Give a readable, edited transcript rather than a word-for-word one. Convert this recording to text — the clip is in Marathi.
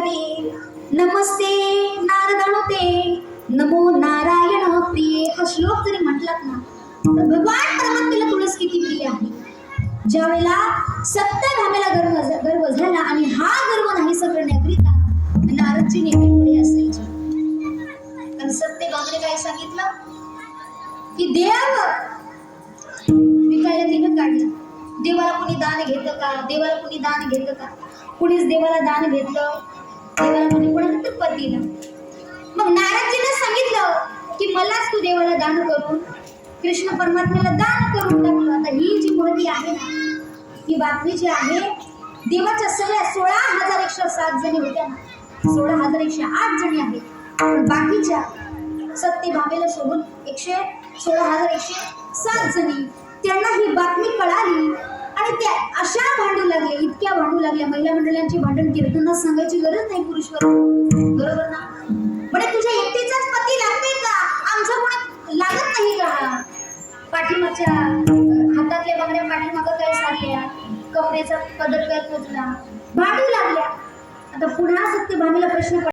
लागली, नमस्ते नारदानुते नमो नारायण प्रिये. हा श्लोक जरी म्हटलात ना तर भगवान परमात्म्याला तुळस किती प्रिय आहे. ज्या वेळेला सत्यभामेला गर्व झाला आणि हा गर्व नाहीसा करण्याकरिता नारदची नेहमी असायची. कारण सत्यभामेने काय सांगितलं की देव विकायला तिनं काढलं. देवाला कोणी दान घेतं का, देवाला कोणी दान घेतं का, कुणीच देवाला दान घेतलं, देवाला म्हणजे कोणाला तर पतीला. मग नारदजीने सांगितलं की मलाच तू देवाला दान करून कृष्ण परमात्म्याला दान करून टाकलं. आता ही जी पती आहे ना ही बातमी जी आहे देवाच्या सगळ्या 16,107 जणी होत्या ना, 16,108 जणी आहेत. पण बाकीच्या सत्यभामेला सोडून 16,107 जणी त्यांना ही बातमी कळाली आणि त्या अशा भांडू लागल्या, इतक्या भांडू लागल्या. महिला मंडळांची भांडण कीर्तनात सांगायची गरज नाही पुरुषवर, बरोबर ना. म्हणजे तुझ्या एकटीचाच पती लागते का, आमचा कोणी लागत नाही का. पाठीमागच्या हातातल्या बांगड्या पाठीमागं काय सारल्या, कमरेचा पदर काय खोचला, भांडू लागल्या. आता पुन्हा सत्यभामेला प्रश्न